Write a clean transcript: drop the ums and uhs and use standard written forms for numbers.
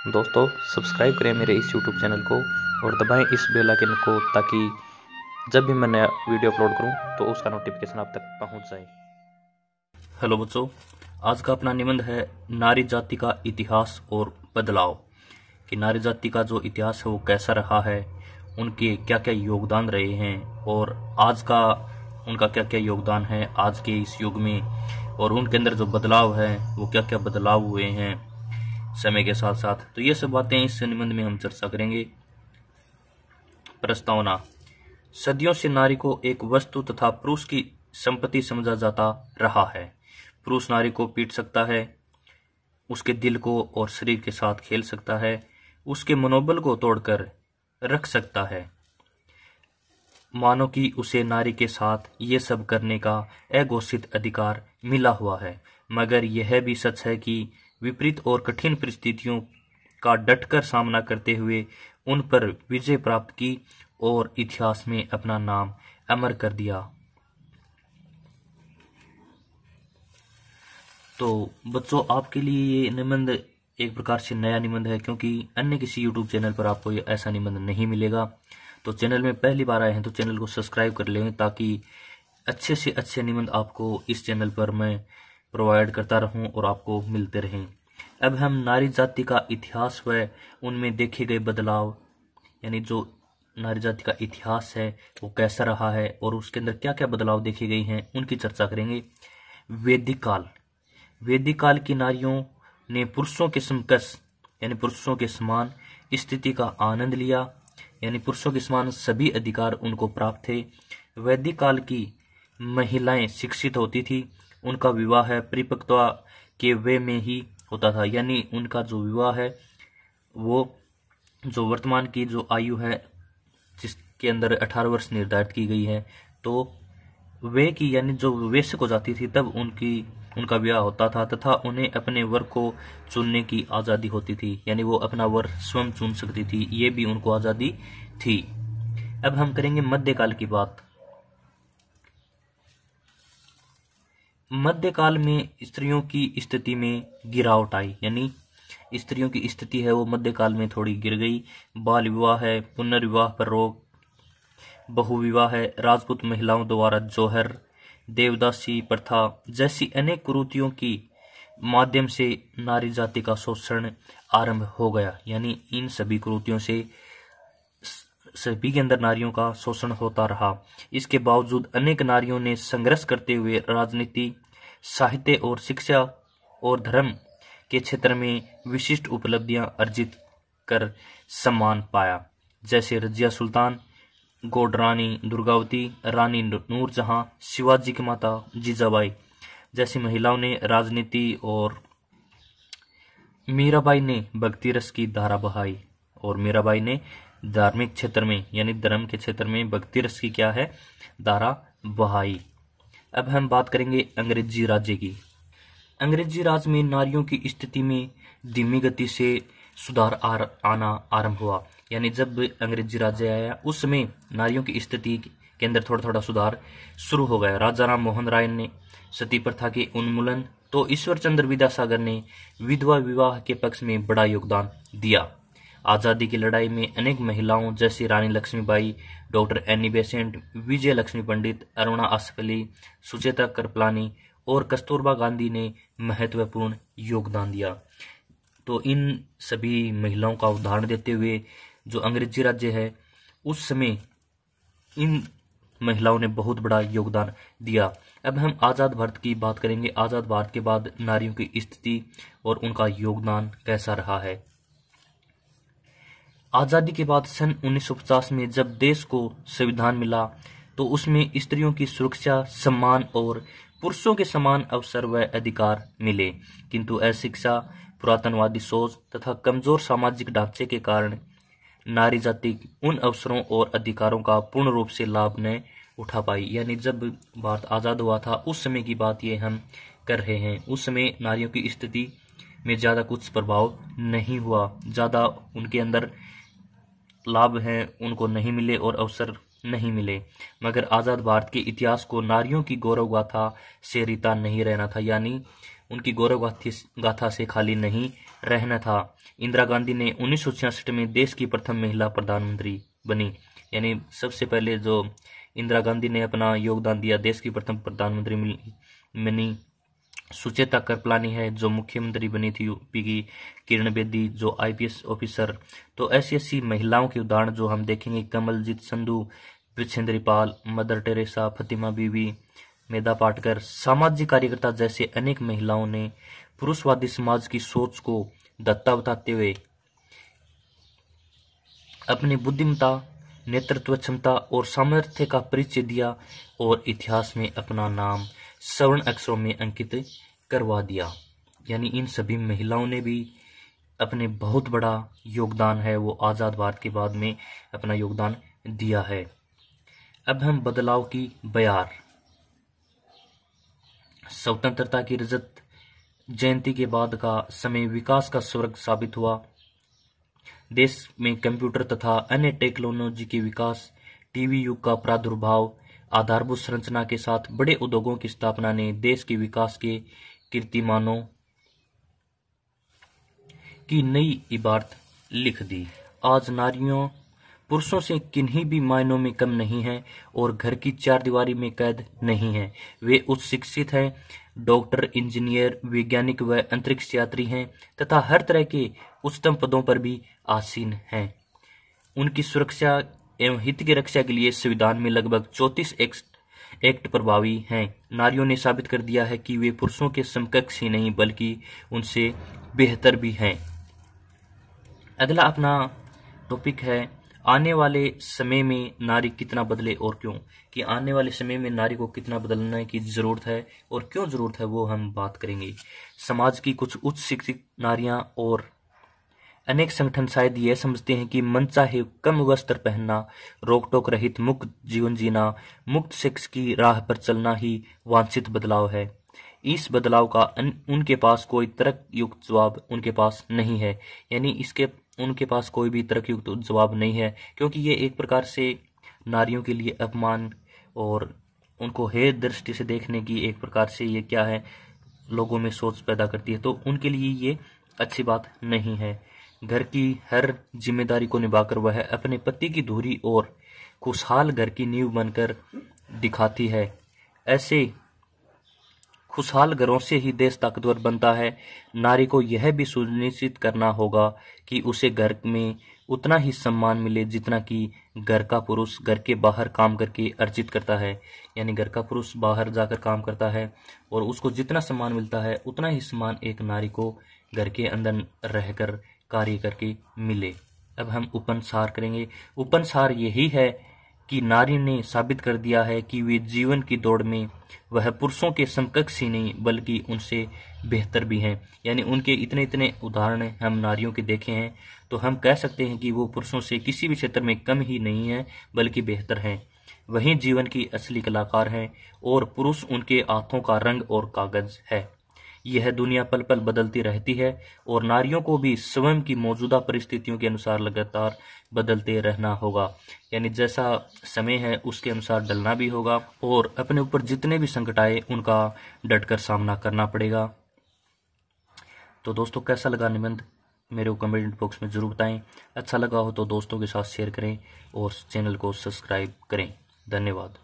दोस्तों सब्सक्राइब करें मेरे इस यूट्यूब चैनल को और दबाएं इस बेल आइकन को ताकि जब भी मैं नया वीडियो अपलोड करूं तो उसका नोटिफिकेशन आप तक पहुंच जाए। हेलो बच्चों, आज का अपना निबंध है नारी जाति का इतिहास और बदलाव। कि नारी जाति का जो इतिहास है वो कैसा रहा है, उनके क्या क्या योगदान रहे हैं और आज का उनका क्या क्या योगदान है आज के इस युग में, और उनके अंदर जो बदलाव है वो क्या क्या बदलाव हुए हैं समय के साथ साथ। तो ये सब बातें इस निबंध में हम चर्चा करेंगे। प्रस्तावना। सदियों से नारी को एक वस्तु तथा पुरुष की संपत्ति समझा जाता रहा है। पुरुष नारी को पीट सकता है, उसके दिल को और शरीर के साथ खेल सकता है, उसके मनोबल को तोड़कर रख सकता है। मानो कि उसे नारी के साथ ये सब करने का अघोषित अधिकार मिला हुआ है। मगर यह भी सच है कि विपरीत और कठिन परिस्थितियों का डटकर सामना करते हुए उन पर विजय प्राप्त की और इतिहास में अपना नाम अमर कर दिया। तो बच्चों, आपके लिए ये निबंध एक प्रकार से नया निबंध है, क्योंकि अन्य किसी यूट्यूब चैनल पर आपको ये ऐसा निबंध नहीं मिलेगा। तो चैनल में पहली बार आए हैं तो चैनल को सब्सक्राइब कर लें ताकि अच्छे से अच्छे निबंध आपको इस चैनल पर मैं प्रोवाइड करता रहूं और आपको मिलते रहें। अब हम नारी जाति का इतिहास व उनमें देखे गए बदलाव, यानी जो नारी जाति का इतिहास है वो कैसा रहा है और उसके अंदर क्या क्या बदलाव देखे गए हैं, उनकी चर्चा करेंगे। वैदिक काल। वैदिक काल की नारियों ने पुरुषों के समकक्ष यानी पुरुषों के समान स्थिति का आनंद लिया, यानी पुरुषों के समान सभी अधिकार उनको प्राप्त थे। वैदिक काल की महिलाएं शिक्षित होती थी, उनका विवाह परिपक्वता के वे में ही होता था, यानी उनका जो विवाह है वो जो वर्तमान की जो आयु है जिसके अंदर 18 वर्ष निर्धारित की गई है, तो वे की यानी जो वयस्क हो जाती थी तब उनका विवाह होता था तथा उन्हें अपने वर को चुनने की आज़ादी होती थी, यानी वो अपना वर स्वयं चुन सकती थी, ये भी उनको आज़ादी थी। अब हम करेंगे मध्यकाल की बात। मध्यकाल में स्त्रियों की स्थिति में गिरावट आई, यानी स्त्रियों की स्थिति है वो मध्यकाल में थोड़ी गिर गई। बाल विवाह है, पुनर्विवाह पर रोक, बहुविवाह है, राजपूत महिलाओं द्वारा जौहर, देवदासी प्रथा जैसी अनेक कुरीतियों की माध्यम से नारी जाति का शोषण आरंभ हो गया, यानी इन सभी कुरीतियों से सभी के अंदर नारियों का शोषण होता रहा। इसके बावजूद अनेक नारियों ने संघर्ष करते हुए राजनीति, साहित्य और शिक्षा और धर्म के क्षेत्र में विशिष्ट उपलब्धियां अर्जित कर सम्मान पाया, जैसे रजिया सुल्तान, गोडरानी दुर्गावती, रानी नूरजहां, शिवाजी की माता जीजाबाई जैसी महिलाओं ने राजनीति, और मीराबाई ने भक्ति रस की धारा बहाई, और मीराबाई ने धार्मिक क्षेत्र में यानी धर्म के क्षेत्र में भक्ति रस की क्या है धारा बहाई। अब हम बात करेंगे अंग्रेजी राज्य की। अंग्रेजी राज में नारियों की स्थिति में धीमी गति से सुधार आना आरंभ हुआ, यानी जब अंग्रेजी राज्य आया उस समय नारियों की स्थिति के अंदर थोड़ा थोड़ा सुधार शुरू हो गया। राजा राम मोहन राय ने सती प्रथा के उन्मूलन, तो ईश्वर चंद्र विद्यासागर ने विधवा विवाह के पक्ष में बड़ा योगदान दिया। आज़ादी की लड़ाई में अनेक महिलाओं जैसे रानी लक्ष्मीबाई, डॉक्टर एनी बेसेंट, विजय लक्ष्मी पंडित, अरुणा आसफली, सुचेता कृपलानी और कस्तूरबा गांधी ने महत्वपूर्ण योगदान दिया। तो इन सभी महिलाओं का उदाहरण देते हुए जो अंग्रेजी राज्य है उस समय इन महिलाओं ने बहुत बड़ा योगदान दिया। अब हम आज़ाद भारत की बात करेंगे। आज़ाद भारत के बाद नारियों की स्थिति और उनका योगदान कैसा रहा है। आज़ादी के बाद सन 1950 में जब देश को संविधान मिला तो उसमें स्त्रियों की सुरक्षा, सम्मान और पुरुषों के समान अवसर व अधिकार मिले, किंतु अशिक्षा, पुरातनवादी सोच तथा कमजोर सामाजिक ढांचे के कारण नारी जाति उन अवसरों और अधिकारों का पूर्ण रूप से लाभ न उठा पाई। यानी जब भारत आज़ाद हुआ था उस समय की बात ये हम कर रहे हैं, उस समय नारियों की स्थिति में ज़्यादा कुछ प्रभाव नहीं हुआ, ज़्यादा उनके अंदर लाभ हैं उनको नहीं मिले और अवसर नहीं मिले। मगर आज़ाद भारत के इतिहास को नारियों की गौरव गाथा से रीता नहीं रहना था, यानी उनकी गौरव गाथा से खाली नहीं रहना था। इंदिरा गांधी ने 1966 में देश की प्रथम महिला प्रधानमंत्री बनी। यानी सबसे पहले जो इंदिरा गांधी ने अपना योगदान दिया, देश की प्रथम प्रधानमंत्री बनी। सुचेता कृपलानी है जो मुख्यमंत्री बनी थी यूपी की। किरण बेदी जो IPS ऑफिसर। तो ऐसी ऐसी महिलाओं के उदाहरण जो हम देखेंगे, कमलजीत संधू, बृजेंद्री पाल, मदर टेरेसा, फतिमा बीबी, मेधा पाटकर, सामाजिक कार्यकर्ता जैसे अनेक महिलाओं ने पुरुषवादी समाज की सोच को दत्ता बताते हुए अपनी बुद्धिमत्ता, नेतृत्व क्षमता और सामर्थ्य का परिचय दिया और इतिहास में अपना नाम स्वर्ण अक्षरों में अंकित करवा दिया। यानी इन सभी महिलाओं ने भी अपने बहुत बड़ा योगदान है वो आज़ाद भारत के बाद में अपना योगदान दिया है। अब हम बदलाव की बयार। स्वतंत्रता की रजत जयंती के बाद का समय विकास का स्वर्ग साबित हुआ। देश में कंप्यूटर तथा अन्य टेक्नोलॉजी के विकास, टीवी युग का प्रादुर्भाव, आधारभूत संरचना के साथ बड़े उद्योगों की स्थापना ने देश के विकास के कीर्तिमानों की नई इबारत लिख दी। आज नारियों पुरुषों से किन्हीं भी मायनों में कम नहीं है और घर की चार दीवारी में कैद नहीं है। वे उच्च शिक्षित हैं, डॉक्टर, इंजीनियर, वैज्ञानिक व अंतरिक्ष यात्री हैं तथा हर तरह के उच्चतम पदों पर भी आसीन हैं। उनकी सुरक्षा एवं हित की रक्षा के लिए संविधान में लगभग 34 एक्ट प्रभावी हैं। नारियों ने साबित कर दिया है कि वे पुरुषों के समकक्ष ही नहीं बल्कि उनसे बेहतर भी हैं। अगला अपना टॉपिक है आने वाले समय में नारी कितना बदले और क्यों। कि आने वाले समय में नारी को कितना बदलने की जरूरत है और क्यों जरूरत है वो हम बात करेंगे। समाज की कुछ उच्च शिक्षित नारियां और अनेक संगठन शायद यह समझते हैं कि मनचाहे कम वस्त्र पहनना, रोक टोक रहित मुक्त जीवन जीना, मुक्त सेक्स की राह पर चलना ही वांछित बदलाव है। इस बदलाव का उनके पास कोई तर्कयुक्त जवाब उनके पास नहीं है। यानी उनके पास कोई भी तर्कयुक्त जवाब नहीं है, क्योंकि ये एक प्रकार से नारियों के लिए अपमान और उनको हेय दृष्टि से देखने की एक प्रकार से ये क्या है, लोगों में सोच पैदा करती है। तो उनके लिए ये अच्छी बात नहीं है। घर की हर जिम्मेदारी को निभाकर वह अपने पति की धुरी और खुशहाल घर की नींव बनकर दिखाती है। ऐसे खुशहाल घरों से ही देश ताकतवर बनता है। नारी को यह भी सुनिश्चित करना होगा कि उसे घर में उतना ही सम्मान मिले जितना कि घर का पुरुष घर के बाहर काम करके अर्जित करता है। यानी घर का पुरुष बाहर जाकर काम करता है और उसको जितना सम्मान मिलता है उतना ही सम्मान एक नारी को घर के अंदर रहकर कार्य करके मिले। अब हम उपन्यास करेंगे। उपन्यास यही है कि नारी ने साबित कर दिया है कि वे जीवन की दौड़ में वह पुरुषों के समकक्ष ही नहीं बल्कि उनसे बेहतर भी हैं। यानी उनके इतने इतने उदाहरण हम नारियों के देखे हैं तो हम कह सकते हैं कि वो पुरुषों से किसी भी क्षेत्र में कम ही नहीं है बल्कि बेहतर हैं। वही जीवन की असली कलाकार हैं और पुरुष उनके हाथों का रंग और कागज है। यह दुनिया पल पल बदलती रहती है और नारियों को भी स्वयं की मौजूदा परिस्थितियों के अनुसार लगातार बदलते रहना होगा। यानी जैसा समय है उसके अनुसार ढलना भी होगा और अपने ऊपर जितने भी संकट आए उनका डटकर सामना करना पड़ेगा। तो दोस्तों कैसा लगा निबंध मेरे को कमेंट बॉक्स में जरूर बताएं। अच्छा लगा हो तो दोस्तों के साथ शेयर करें और चैनल को सब्सक्राइब करें। धन्यवाद।